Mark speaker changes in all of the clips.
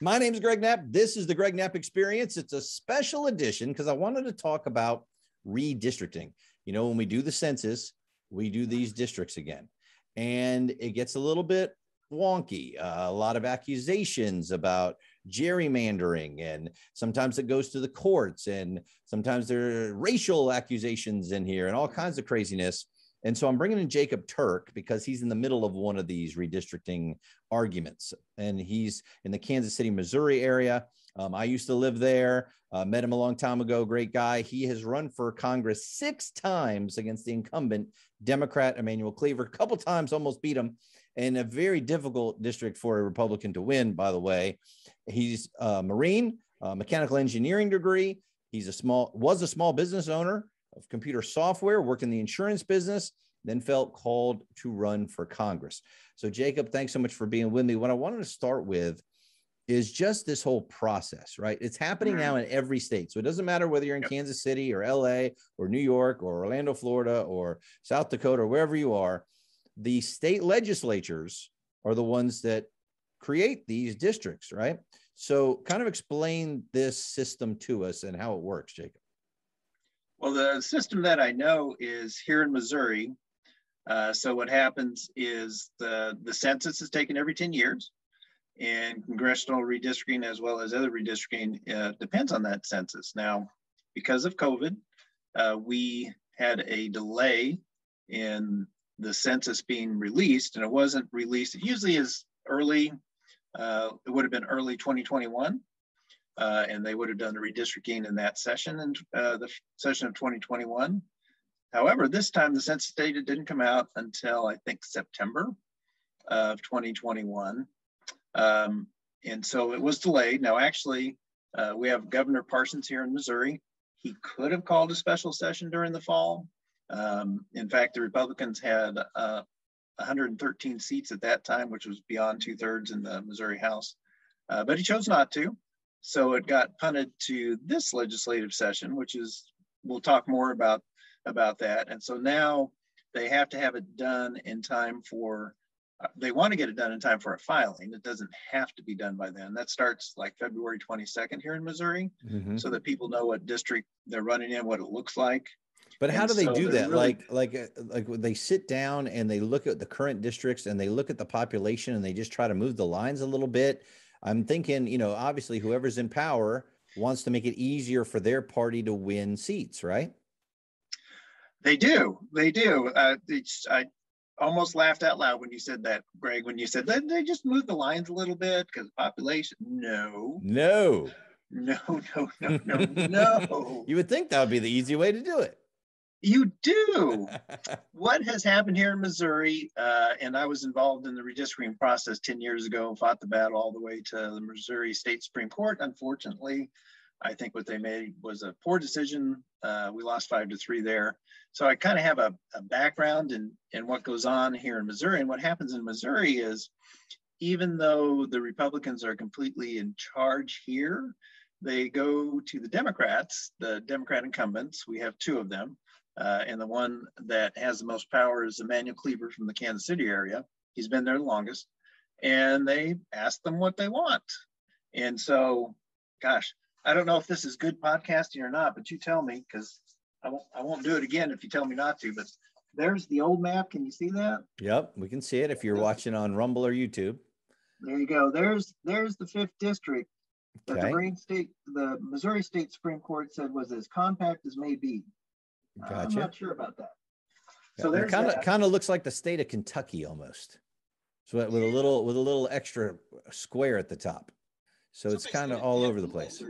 Speaker 1: My name is Greg Knapp. This is the Greg Knapp Experience. It's a special edition because I wanted to talk about redistricting. You know, when we do the census, we do these districts again, and it gets a little bit wonky. A lot of accusations about gerrymandering, and sometimes it goes to the courts, and sometimes there are racial accusations in here and all kinds of craziness. And so I'm bringing in Jacob Turk because he's in the middle of one of these redistricting arguments, and he's in the Kansas City, Missouri area. I used to live there, met him a long time ago, great guy. He has run for Congress 6 times against the incumbent Democrat, Emanuel Cleaver, a couple times almost beat him, in a very difficult district for a Republican to win, by the way. He's a Marine, mechanical engineering degree. He's was a small business owner of computer software, worked in the insurance business, then felt called to run for Congress. So Jacob, thanks so much for being with me. What I wanted to start with is just this whole process, right? It's happening now in every state. So it doesn't matter whether you're in Kansas City or LA or New York or Orlando, Florida, or South Dakota, or wherever you are. The state legislatures are the ones that create these districts, right? So kind of explain this system to us and how it works, Jacob.
Speaker 2: Well, the system that I know is here in Missouri. So what happens is the census is taken every 10 years, and congressional redistricting as well as other redistricting depends on that census. Now, because of COVID, we had a delay in the census being released, and it wasn't released. It usually is early, it would have been early 2021. And they would have done the redistricting in that session, and the session of 2021. However, this time the census data didn't come out until I think September of 2021. And so it was delayed. Now, actually, we have Governor Parsons here in Missouri. He could have called a special session during the fall. In fact, the Republicans had 113 seats at that time, which was beyond 2/3 in the Missouri House. But he chose not to. So it got punted to this legislative session, which is, we'll talk more about that. And so now they have to have it done in time for, they want to get it done in time for a filing. It doesn't have to be done by then. That starts like February 22nd here in Missouri, so that people know what district they're running in, what it looks like.
Speaker 1: But how do they do that? Really, like they sit down and they look at the current districts and they look at the population and they just try to move the lines a little bit. I'm thinking, you know, obviously whoever's in power wants to make it easier for their party to win seats, right?
Speaker 2: They do. I almost laughed out loud when you said that, Greg, when you said that they just moved the lines a little bit because population. No.
Speaker 1: No.
Speaker 2: You
Speaker 1: would think that would be the easy way to do it.
Speaker 2: You do. What has happened here in Missouri, and I was involved in the redistricting process 10 years ago, fought the battle all the way to the Missouri State Supreme Court. Unfortunately, I think what they made was a poor decision. We lost 5-3 there. So I kind of have a background in what goes on here in Missouri. And what happens in Missouri is, even though the Republicans are completely in charge here, they go to the Democrats, the Democrat incumbents. We have 2 of them. And the one that has the most power is Emanuel Cleaver from the Kansas City area. He's been there the longest. And they ask them what they want. And so, gosh, I don't know if this is good podcasting or not, but you tell me, because I won't do it again if you tell me not to. But there's the old map. Can you see that?
Speaker 1: Yep, we can see it if you're watching on Rumble or YouTube. There
Speaker 2: you go. There's the 5th district that the Missouri State Supreme Court said was as compact as may be.
Speaker 1: Gotcha.
Speaker 2: I'm not sure about that.
Speaker 1: Yeah, so there's kind of looks like the state of Kentucky almost. So with a little extra square at the top. So it's kind of all over the place.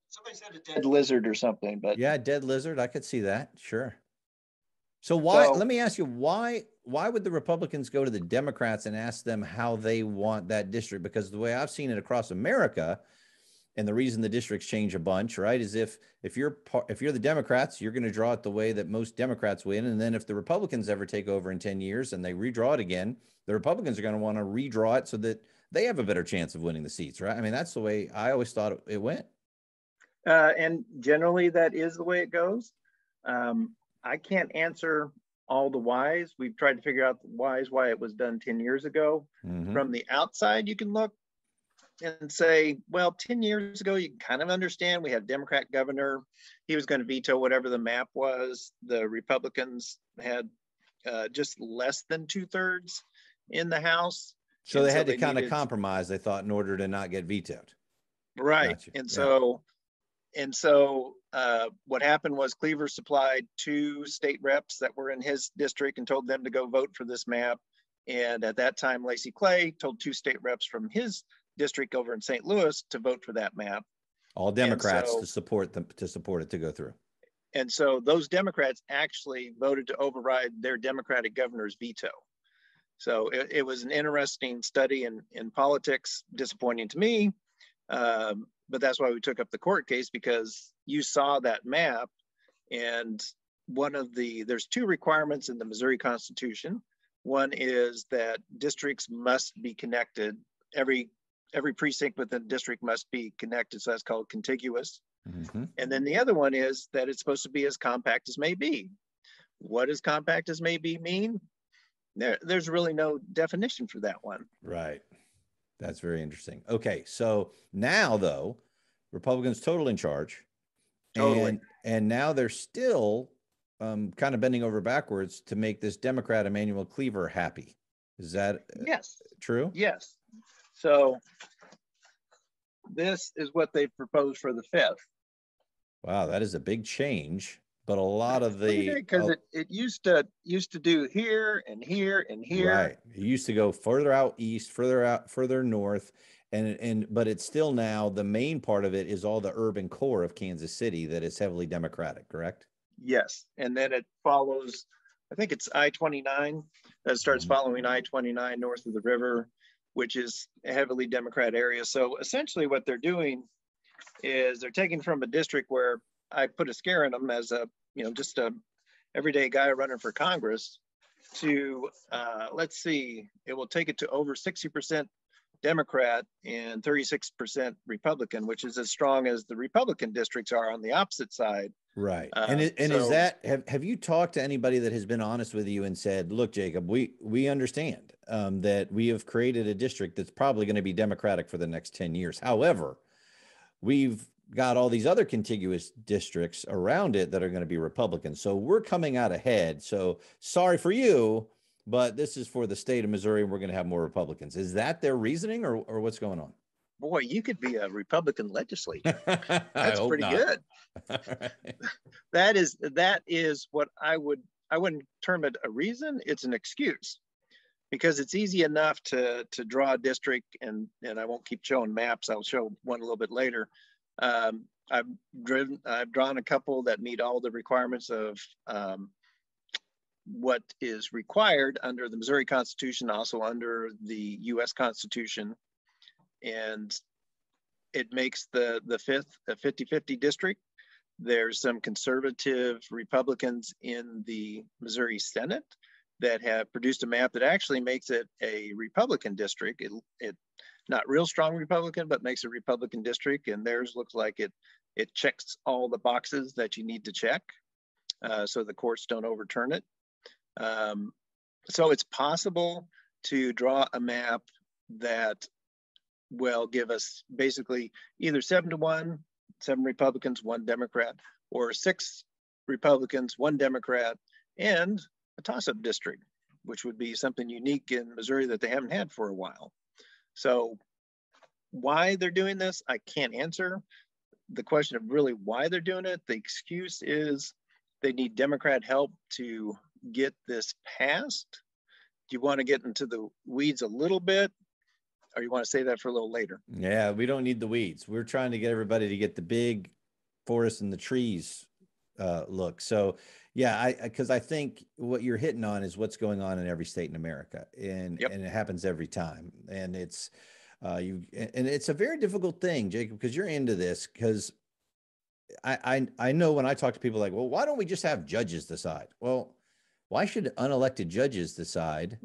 Speaker 2: Somebody said a dead lizard or something, but
Speaker 1: yeah, dead lizard. I could see that. Sure. So let me ask you, why would the Republicans go to the Democrats and ask them how they want that district? Because the way I've seen it across America, and the reason the districts change a bunch, right, is if you're the Democrats, you're going to draw it the way that most Democrats win. And then if the Republicans ever take over in 10 years and they redraw it again, the Republicans are going to want to redraw it so that they have a better chance of winning the seats, right? I mean, that's the way I always thought it went.
Speaker 2: And generally that is the way it goes. I can't answer all the whys. We've tried to figure out the whys, why it was done 10 years ago. From the outside, you can look, and say, well, 10 years ago, you can kind of understand we had a Democrat governor. He was going to veto whatever the map was. The Republicans had just less than 2/3 in the House.
Speaker 1: So
Speaker 2: And
Speaker 1: they
Speaker 2: so
Speaker 1: had to
Speaker 2: they
Speaker 1: kind of
Speaker 2: needed,
Speaker 1: compromise, they thought, in order to not get vetoed.
Speaker 2: right.
Speaker 1: Gotcha.
Speaker 2: And
Speaker 1: Yeah.
Speaker 2: so, what happened was Cleaver supplied 2 state reps that were in his district and told them to go vote for this map. And at that time, Lacey Clay told 2 state reps from his district over in St. Louis to vote for that map.
Speaker 1: All Democrats to support them, to support it to go through.
Speaker 2: And so those Democrats actually voted to override their Democratic governor's veto. So it was an interesting study in politics, disappointing to me. But that's why we took up the court case, because you saw that map, and there's 2 requirements in the Missouri Constitution. One is that districts must be connected. Every precinct within the district must be connected. So that's called contiguous. Mm-hmm. And then the other one is that it's supposed to be as compact as may be. What does compact as may be mean? There's really no definition for that one.
Speaker 1: Right. That's very interesting. Okay. So now, though, Republicans total in charge.
Speaker 2: Totally.
Speaker 1: And now they're still kind of bending over backwards to make this Democrat Emmanuel Cleaver happy. Is that true?
Speaker 2: Yes. So this is what they've proposed for the 5th.
Speaker 1: Wow, that is a big change. But a lot of the,
Speaker 2: because it used to do here and here and here.
Speaker 1: Right. It used to go further out east, further north. But it's still now the main part of it is all the urban core of Kansas City that is heavily Democratic, correct?
Speaker 2: Yes. And then it follows, I think it's I-29 that starts following I-29 north of the river, which is a heavily Democrat area. So essentially what they're doing is they're taking from a district where I put a scare in them as just a everyday guy running for Congress to, let's see, it will take it to over 60% Democrat and 36% Republican, which is as strong as the Republican districts are on the opposite side.
Speaker 1: Right. Is that, have you talked to anybody that has been honest with you and said, look, Jacob, we understand that we have created a district that's probably going to be Democratic for the next 10 years. However, we've got all these other contiguous districts around it that are going to be Republican. So we're coming out ahead. So sorry for you, but this is for the state of Missouri, and we're going to have more Republicans. Is that their reasoning, or what's going on?
Speaker 2: Boy, you could be a Republican legislator. That's pretty good. That is what I wouldn't term it a reason. It's an excuse, because it's easy enough to draw a district, and I won't keep showing maps. I'll show one a little bit later. I've drawn a couple that meet all the requirements of what is required under the Missouri Constitution, also under the U.S. Constitution. And it makes the 5th a 50-50 district. There's some conservative Republicans in the Missouri Senate that have produced a map that actually makes it a Republican district. It not real strong Republican, but makes a Republican district, and theirs looks like it checks all the boxes that you need to check, so the courts don't overturn it. So it's possible to draw a map that will give us basically either 7-1, 7 Republicans, 1 Democrat, or 6 Republicans, 1 Democrat, and a toss-up district, which would be something unique in Missouri that they haven't had for a while. So why they're doing this, I can't answer. The question of really why they're doing it, the excuse is they need Democrat help to get this passed. Do you want to get into the weeds a little bit, or you want to save that for a little later?
Speaker 1: Yeah, we don't need the weeds. We're trying to get everybody to get the big forest and the trees look. So yeah, because I think what you're hitting on is what's going on in every state in America, and it happens every time. And it's and it's a very difficult thing, Jacob, because you're into this. Because I know when I talk to people, like, well, why don't we just have judges decide? Well, why should unelected judges decide,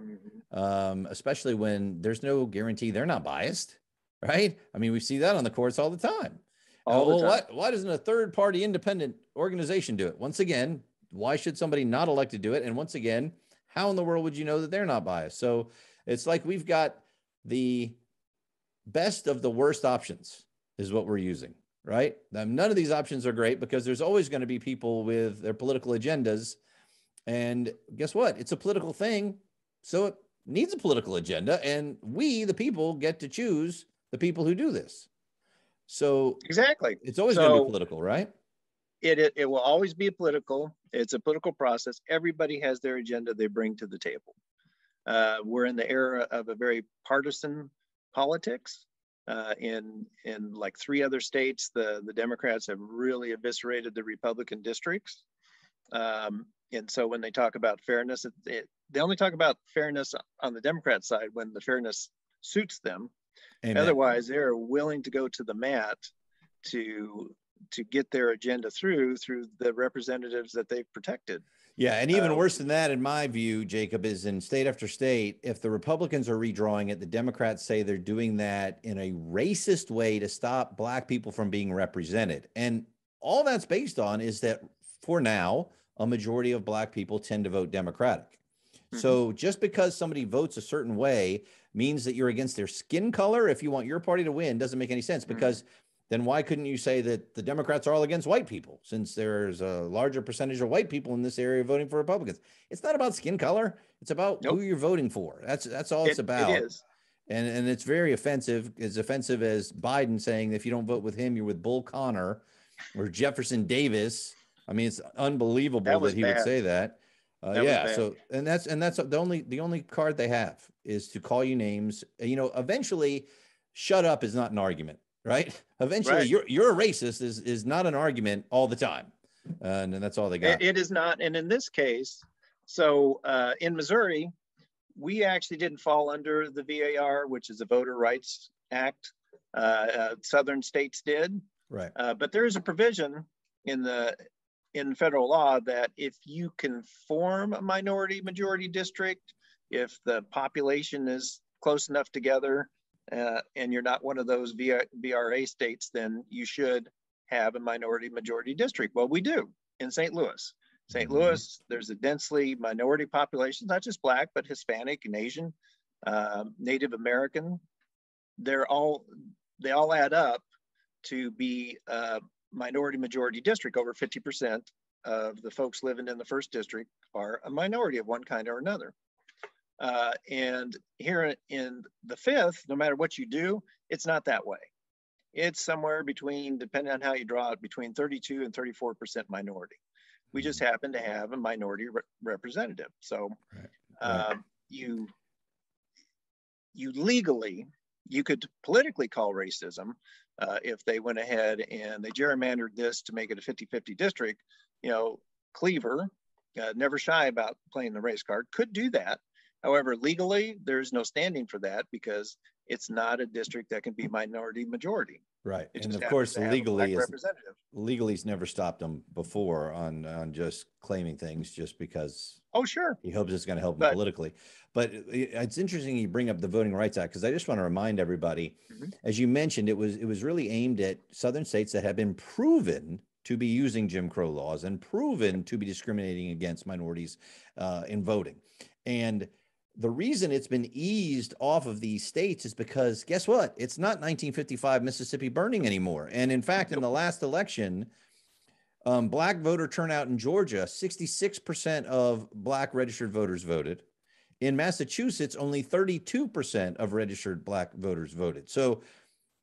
Speaker 1: especially when there's no guarantee they're not biased, right? I mean, we see that on the courts all the time. Why doesn't a third-party independent organization do it? Once again, why should somebody not elected do it? And once again, how in the world would you know that they're not biased? So it's like we've got the best of the worst options is what we're using, right? Now, none of these options are great because there's always going to be people with their political agendas. And guess what? It's a political thing. So it needs a political agenda. And we, the people, get to choose the people who do this. So
Speaker 2: exactly,
Speaker 1: it's always going to be political, right?
Speaker 2: It will always be political. It's a political process. Everybody has their agenda they bring to the table. We're in the era of a very partisan politics. In like 3 other states, the Democrats have really eviscerated the Republican districts. And so when they talk about fairness, they only talk about fairness on the Democrat side when the fairness suits them. Amen. Otherwise, they're willing to go to the mat to get their agenda through the representatives that they've protected.
Speaker 1: Yeah, and even worse than that, in my view, Jacob, is in state after state, if the Republicans are redrawing it, the Democrats say they're doing that in a racist way to stop Black people from being represented. And all that's based on is that, for now, a majority of Black people tend to vote Democratic. Mm-hmm. So just because somebody votes a certain way means that you're against their skin color. If you want your party to win, doesn't make any sense, because then why couldn't you say that the Democrats are all against white people, since there's a larger percentage of white people in this area voting for Republicans? It's not about skin color. It's about who you're voting for. That's all it's about. It is. And it's very offensive, as offensive as Biden saying that if you don't vote with him, you're with Bull Connor or Jefferson Davis. I mean, it's unbelievable that he would say that. Yeah. So, and that's the only card they have is to call you names. You know, eventually, shut up is not an argument, right? Eventually, you're a racist is not an argument all the time, and that's all they got.
Speaker 2: It is not. And in this case, so in Missouri, we actually didn't fall under the VAR, which is the Voter Rights Act. Southern states did,
Speaker 1: right?
Speaker 2: But there is a provision in federal law that if you can form a minority majority district, if the population is close enough together, and you're not one of those VRA states, then you should have a minority majority district. Well, we do in St. Louis. St. Louis, there's a densely minority population, not just Black, but Hispanic and Asian, Native American. They all add up to be a minority majority district. Over 50% of the folks living in the first district are a minority of one kind or another. And here in the 5th, no matter what you do, it's not that way. It's somewhere between, depending on how you draw it, between 32 and 34% minority. We just happen to have a minority representative. So you legally, you could politically call racism if they went ahead and they gerrymandered this to make it a 50-50 district. You know, Cleaver, never shy about playing the race card, could do that. However, legally, there's no standing for that because it's not a district that can be minority majority.
Speaker 1: Right. And of course, legally's never stopped them before on just claiming things just because.
Speaker 2: Oh, sure.
Speaker 1: He hopes it's going to help him politically. But it's interesting you bring up the Voting Rights Act, because I just want to remind everybody, as you mentioned, it was really aimed at southern states that have been proven to be using Jim Crow laws and proven to be discriminating against minorities in voting. And the reason it's been eased off of these states is because, guess what? It's not 1955 Mississippi burning anymore. And in fact, in the last election, Black voter turnout in Georgia, 66% of Black registered voters voted. In Massachusetts, only 32% of registered Black voters voted. So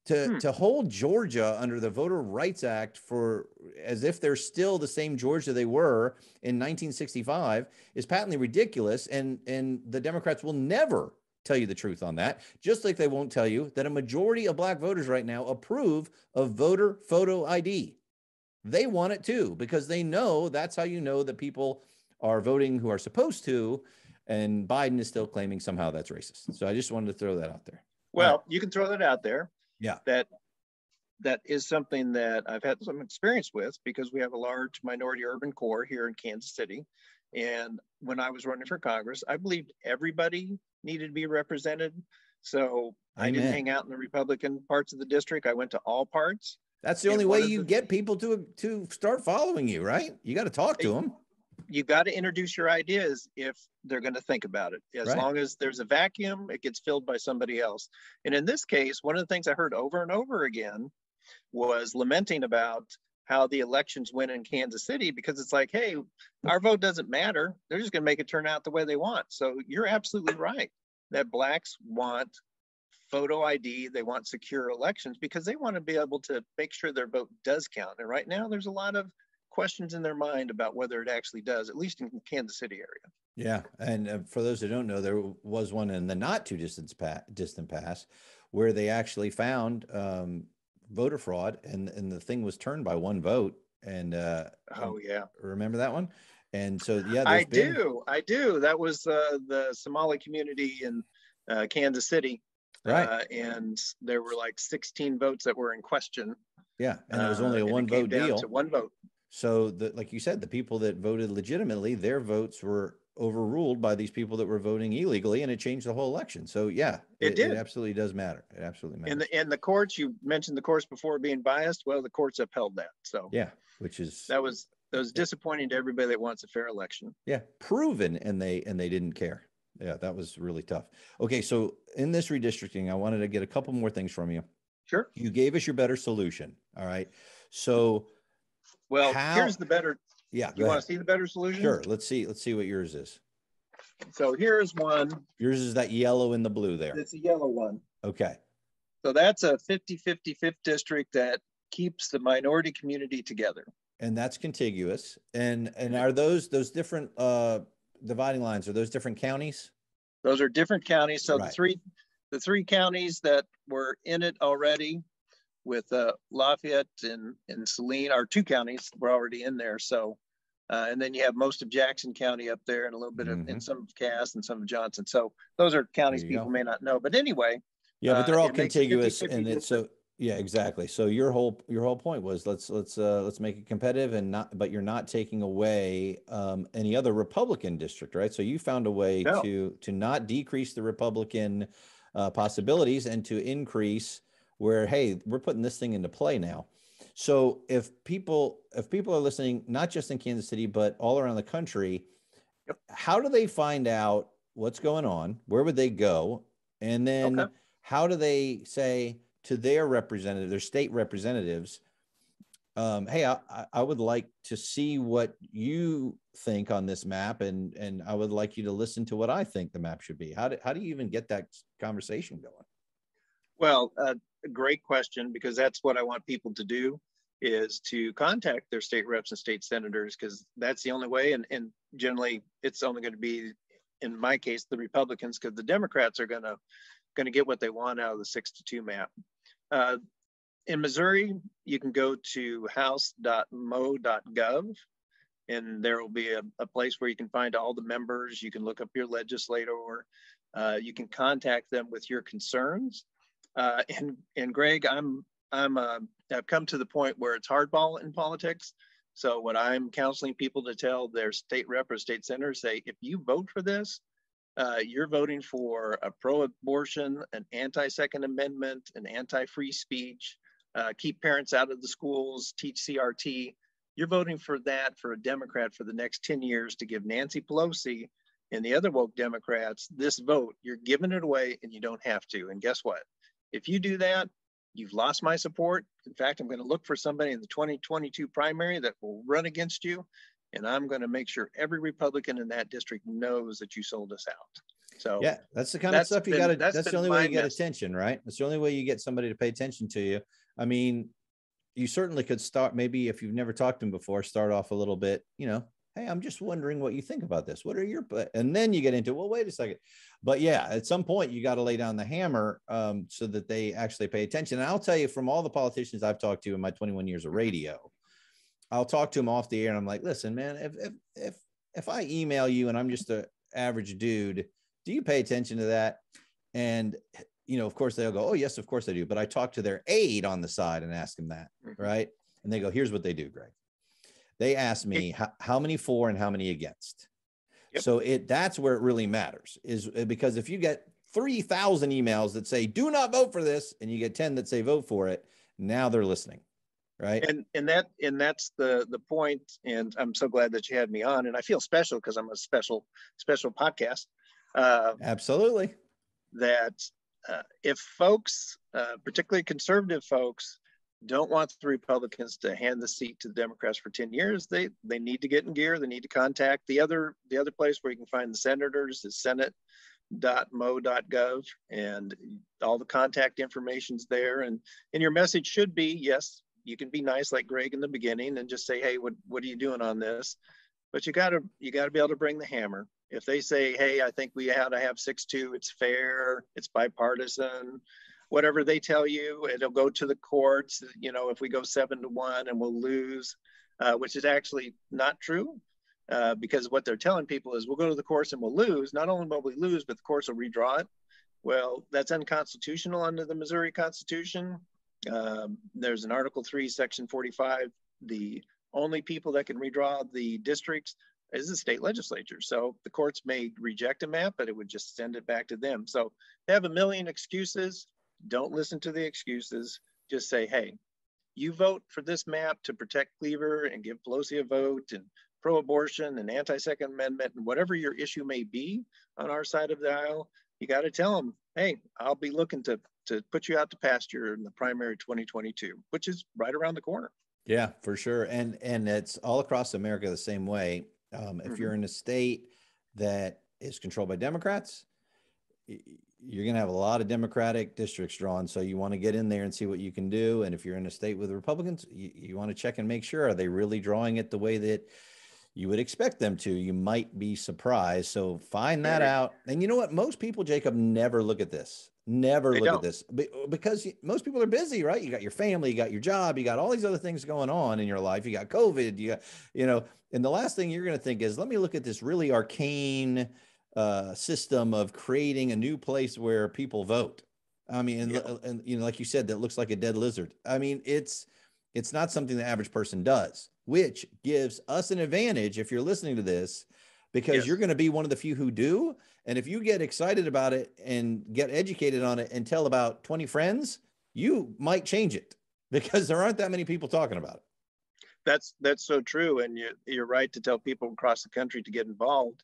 Speaker 1: to hold Georgia under the Voter Rights Act for as if they're still the same Georgia they were in 1965 is patently ridiculous. And the Democrats will never tell you the truth on that, just like they won't tell you that a majority of Black voters right now approve of voter photo ID. They want it too, because they know that's how you know that people are voting who are supposed to, and Biden is still claiming somehow that's racist. So I just wanted to throw that out there.
Speaker 2: Well, you can throw that out there.
Speaker 1: Yeah.
Speaker 2: That is something that I've had some experience with because we have a large minority urban core here in Kansas City. And when I was running for Congress, I believed everybody needed to be represented. So I didn't hang out in the Republican parts of the district. I went to all parts.
Speaker 1: That's the only way you get people to start following you, right? You got to talk to them.
Speaker 2: you got to introduce your ideas if they're going to think about it. As long as there's a vacuum, it gets filled by somebody else. And in this case, one of the things I heard over and over again was lamenting about how the elections went in Kansas City, because it's like, hey, our vote doesn't matter. They're just going to make it turn out the way they want. So you're absolutely right that Blacks want photo ID. They want secure elections because they want to be able to make sure their vote does count. And right now there's a lot of questions in their mind about whether it actually does, at least in the Kansas City area.
Speaker 1: Yeah. And for those who don't know, there was one in the not too distant past where they actually found voter fraud, and the thing was turned by one vote. And remember that one? And so
Speaker 2: I do. That was the Somali community in Kansas City, and there were like 16 votes that were in question.
Speaker 1: Yeah, and it was only a one vote deal.
Speaker 2: To one vote.
Speaker 1: So like you said, the people that voted legitimately, their votes were overruled by these people that were voting illegally, and it changed the whole election. So yeah, it absolutely does matter. It absolutely matters.
Speaker 2: And the courts, you mentioned the courts before being biased. Well, the courts upheld that. So
Speaker 1: yeah, that
Speaker 2: was disappointing to everybody that wants a fair election.
Speaker 1: Yeah, proven, and they didn't care. Yeah, that was really tough. Okay, so in this redistricting, I wanted to get a couple more things from you.
Speaker 2: Sure.
Speaker 1: You gave us your better solution. All right. So,
Speaker 2: here's the better.
Speaker 1: Yeah.
Speaker 2: You want to see the better solution?
Speaker 1: Sure. Let's see what yours is.
Speaker 2: So here's one.
Speaker 1: Yours is that yellow and the blue there.
Speaker 2: It's a yellow one.
Speaker 1: Okay.
Speaker 2: So that's a 50-50 fifth district that keeps the minority community together.
Speaker 1: And that's contiguous. And are those different dividing lines? Are those different counties?
Speaker 2: Those are different counties. So the three counties that were in it already, with Lafayette and Saline, are two counties were already in there. So, and then you have most of Jackson County up there, and a little bit of in some of Cass and some of Johnson. So those are counties people may not know. But anyway,
Speaker 1: yeah, but they're all contiguous, and it's so. Yeah, exactly. So your whole point was let's make it competitive, but you're not taking away any other Republican district, right? So you found a way to not decrease the Republican possibilities and to increase where, hey, we're putting this thing into play now. So if people are listening, not just in Kansas City but all around the country, how do they find out what's going on? Where would they go? And then how do they say to their representative, their state representatives, hey, I would like to see what you think on this map, and I would like you to listen to what I think the map should be. How do you even get that conversation going?
Speaker 2: Well, a great question, because that's what I want people to do, is to contact their state reps and state senators, because that's the only way. And generally, it's only going to be, in my case, the Republicans, because the Democrats are going to get what they want out of the 6-2 map. In Missouri, you can go to house.mo.gov, and there will be a place where you can find all the members. You can look up your legislator, or you can contact them with your concerns. And Greg, I've come to the point where it's hardball in politics. So what I'm counseling people to tell their state rep or state senator, say, if you vote for this, you're voting for a pro-abortion, an anti-Second Amendment, an anti-free speech, keep parents out of the schools, teach CRT. You're voting for that for a Democrat for the next 10 years to give Nancy Pelosi and the other woke Democrats this vote. You're giving it away, and you don't have to. And guess what? If you do that, you've lost my support. In fact, I'm going to look for somebody in the 2022 primary that will run against you. And I'm going to make sure every Republican in that district knows that you sold us out. So
Speaker 1: yeah, that's the kind of stuff you got to, that's the only way you get attention, right? That's the only way you get somebody to pay attention to you. I mean, you certainly could start, maybe if you've never talked to them before, start off a little bit, hey, I'm just wondering what you think about this. What are your, and then you get into, well, wait a second. But yeah, at some point you got to lay down the hammer so that they actually pay attention. And I'll tell you, from all the politicians I've talked to in my 21 years of radio, I'll talk to them off the air and I'm like, listen, man, if I email you and I'm just an average dude, do you pay attention to that? And, of course they'll go, oh yes, of course I do. But I talk to their aide on the side and ask them that. Right. And they go, here's what they do, Greg. They ask me how many for and how many against. Yep. So that's where it really matters, is because if you get 3,000 emails that say, do not vote for this, and you get 10 that say vote for it, now they're listening. right?
Speaker 2: And that's the point. And I'm so glad that you had me on. And I feel special because I'm a special podcast.
Speaker 1: Absolutely.
Speaker 2: That if folks, particularly conservative folks, don't want the Republicans to hand the seat to the Democrats for 10 years, they need to get in gear. They need to contact the other place where you can find the senators is senate.mo.gov, and all the contact information's there. And your message should be, yes, you can be nice like Greg in the beginning and just say, hey, what are you doing on this? But you gotta be able to bring the hammer. If they say, hey, I think we ought to have 6-2, it's fair, it's bipartisan, whatever they tell you, it'll go to the courts. You know, if we go 7-1 and we'll lose, which is actually not true, because what they're telling people is we'll go to the courts and we'll lose. Not only will we lose, but the courts will redraw it. Well, that's unconstitutional under the Missouri Constitution. There's an Article 3, Section 45. The only people that can redraw the districts is the state legislature. So the courts may reject a map, but it would just send it back to them. So they have a million excuses. Don't listen to the excuses. Just say, hey, you vote for this map to protect Cleaver and give Pelosi a vote and pro-abortion and anti-Second Amendment and whatever your issue may be on our side of the aisle. You got to tell them, hey, I'll be looking to put you out to pasture in the primary 2022, which is right around the corner.
Speaker 1: Yeah, for sure. And it's all across America the same way. If you're in a state that is controlled by Democrats, you're going to have a lot of Democratic districts drawn. So you want to get in there and see what you can do. And if you're in a state with Republicans, you want to check and make sure, are they really drawing it the way that you would expect them to? You might be surprised. So find that out. And you know what? Most people, Jacob, never look at this. Never look at this because most people are busy, right? You got your family, you got your job, you got all these other things going on in your life. You got COVID, and the last thing you're going to think is, let me look at this really arcane system of creating a new place where people vote. I mean, and like you said, that looks like a dead lizard. I mean, it's not something the average person does, which gives us an advantage if you're listening to this, because you're going to be one of the few who do. And if you get excited about it and get educated on it and tell about 20 friends, you might change it, because there aren't that many people talking about it.
Speaker 2: That's so true. And you're right to tell people across the country to get involved,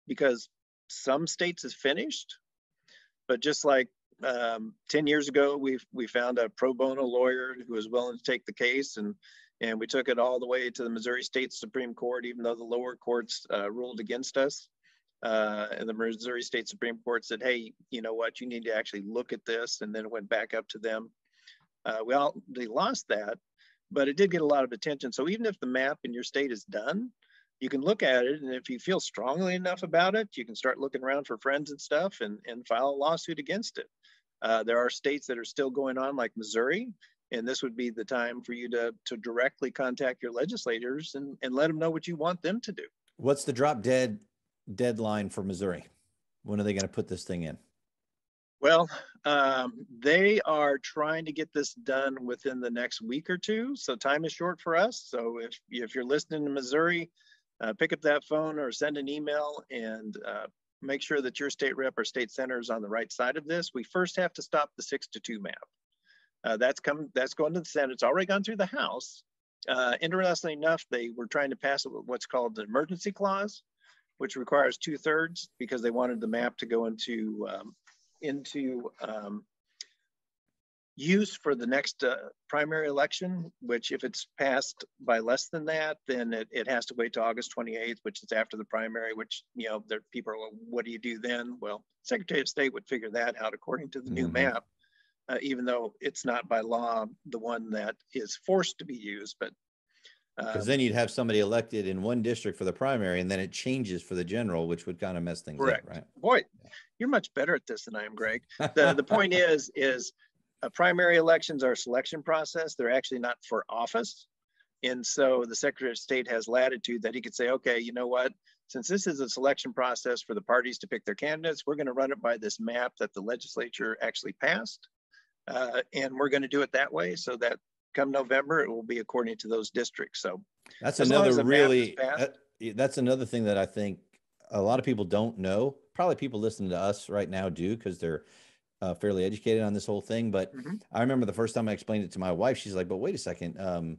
Speaker 2: because some states is finished, but just like 10 years ago, we found a pro bono lawyer who was willing to take the case, and we took it all the way to the Missouri State Supreme Court, even though the lower courts ruled against us. And the Missouri State Supreme Court said, hey, you know what, you need to actually look at this. And then it went back up to them. They lost that, but it did get a lot of attention. So even if the map in your state is done, you can look at it. And if you feel strongly enough about it, you can start looking around for friends and stuff and file a lawsuit against it. There are states that are still going on, like Missouri, and this would be the time for you to directly contact your legislators and let them know what you want them to do.
Speaker 1: What's the drop dead deadline for Missouri? When are they going to put this thing in?
Speaker 2: Well, they are trying to get this done within the next week or two. So time is short for us. So if you're listening to Missouri, pick up that phone or send an email and make sure that your state rep or state senator is on the right side of this. We first have to stop the 6-2 map. That's going to the Senate. It's already gone through the House. Interestingly enough, they were trying to pass what's called the emergency clause, which requires 2/3, because they wanted the map to go into use for the next primary election, which if it's passed by less than that, then it has to wait till August 28th, which is after the primary, which, there people are, well, what do you do then? Well, Secretary of State would figure that out according to the new map, even though it's not by law the one that is forced to be used. But
Speaker 1: because then you'd have somebody elected in one district for the primary, and then it changes for the general, which would kind of mess things up, right?
Speaker 2: Boy, you're much better at this than I am, Greg. The point is primary elections are a selection process. They're actually not for office. And so the Secretary of State has latitude that he could say, okay, you know what, since this is a selection process for the parties to pick their candidates, we're going to run it by this map that the legislature actually passed. And we're going to do it that way, so that come November, it will be according to those districts. So
Speaker 1: that's another really, that's another thing that I think a lot of people don't know. Probably people listening to us right now do, because they're fairly educated on this whole thing, but I remember the first time I explained it to my wife, she's like, but wait a second,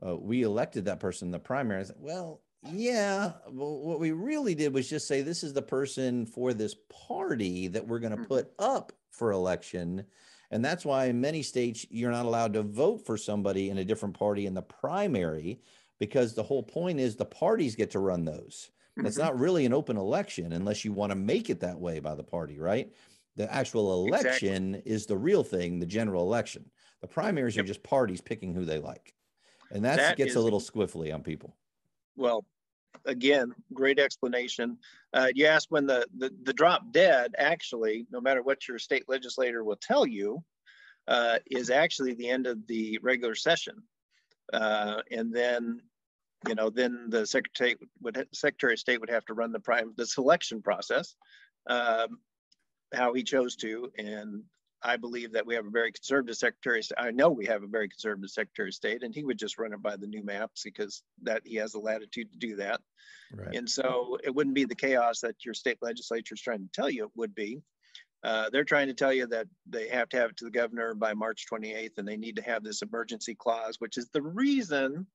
Speaker 1: we elected that person in the primary. I said, well, yeah, well, what we really did was just say, this is the person for this party that we're going to put up for election. And that's why in many states, you're not allowed to vote for somebody in a different party in the primary, because the whole point is the parties get to run those. That's not really an open election unless you want to make it that way by the party, right? The actual election is the real thing, the general election. The primaries are just parties picking who they like. And that gets a little squiffly on people.
Speaker 2: Well, again, great explanation. You asked when the drop dead, actually, no matter what your state legislator will tell you, is actually the end of the regular session. And then, then the Secretary of State would have to run the selection process, how he chose to. And I believe that we have a very conservative Secretary of State. I know we have a very conservative Secretary of State, and he would just run it by the new maps because he has the latitude to do that. Right. And so it wouldn't be the chaos that your state legislature is trying to tell you it would be. They're trying to tell you that they have to have it to the governor by March 28th, and they need to have this emergency clause, which is the reason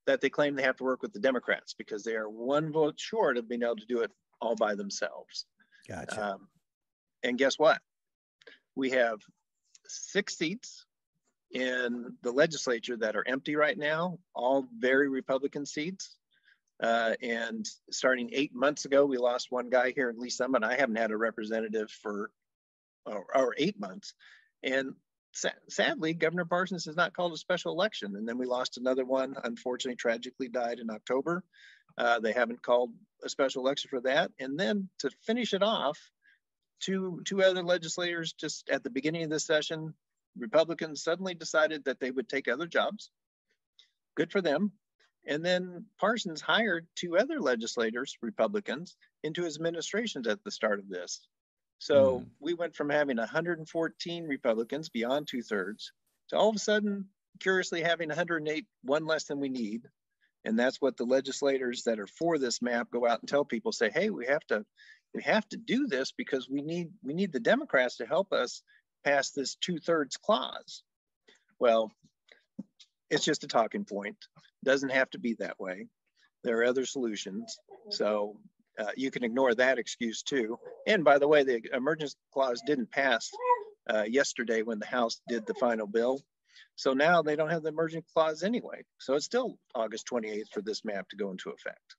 Speaker 2: that they claim they have to work with the Democrats, because they are one vote short of being able to do it all by themselves.
Speaker 1: Gotcha.
Speaker 2: And guess what? We have 6 seats in the legislature that are empty right now, all very Republican seats. And starting 8 months ago, we lost one guy here in Lee Summit. I haven't had a representative for 8 months. And sadly, Governor Parsons has not called a special election. And then we lost another one, unfortunately, tragically died in October. They haven't called a special election for that. And then to finish it off, two other legislators just at the beginning of this session, Republicans suddenly decided that they would take other jobs. Good for them. And then Parsons hired 2 other legislators, Republicans, into his administrations at the start of this. So we went from having 114 Republicans, beyond 2/3, to all of a sudden, curiously, having 108, one less than we need. And that's what the legislators that are for this map go out and tell people, say, hey, we have to do this because we need the Democrats to help us pass this 2/3 clause. Well, it's just a talking point. Doesn't have to be that way. There are other solutions. So you can ignore that excuse too. And by the way, the emergency clause didn't pass yesterday when the House did the final bill. So now they don't have the emergency clause anyway. So it's still August 28th for this map to go into effect.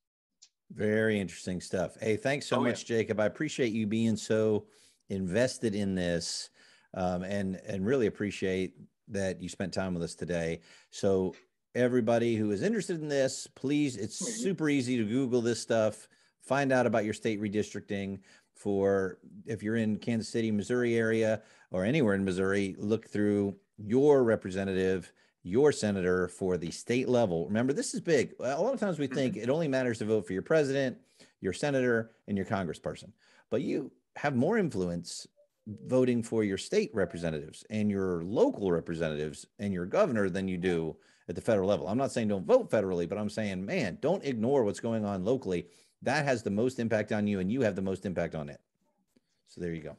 Speaker 1: Very interesting stuff. Hey, thanks so much, Jacob. I appreciate you being so invested in this, and really appreciate that you spent time with us today. So everybody who is interested in this, please, it's super easy to Google this stuff, find out about your state redistricting. For if you're in Kansas City, Missouri area, or anywhere in Missouri, look through your representative, your senator for the state level. Remember, this is big. A lot of times we think it only matters to vote for your president, your senator, and your congressperson, but you have more influence voting for your state representatives and your local representatives and your governor than you do at the federal level. I'm not saying don't vote federally, but I'm saying, man, don't ignore what's going on locally. That has the most impact on you, and you have the most impact on it. So there you go.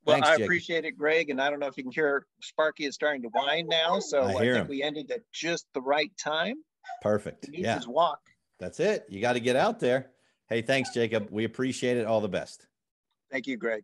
Speaker 2: Well,
Speaker 1: Thanks,
Speaker 2: I
Speaker 1: Jacob.
Speaker 2: appreciate it, Greg. And I don't know if you can hear Sparky is starting to whine now. So I think we ended at just the right time.
Speaker 1: Perfect.
Speaker 2: He needs his walk.
Speaker 1: That's it. You got to get out there. Hey, thanks, Jacob. We appreciate it. All the best.
Speaker 2: Thank you, Greg.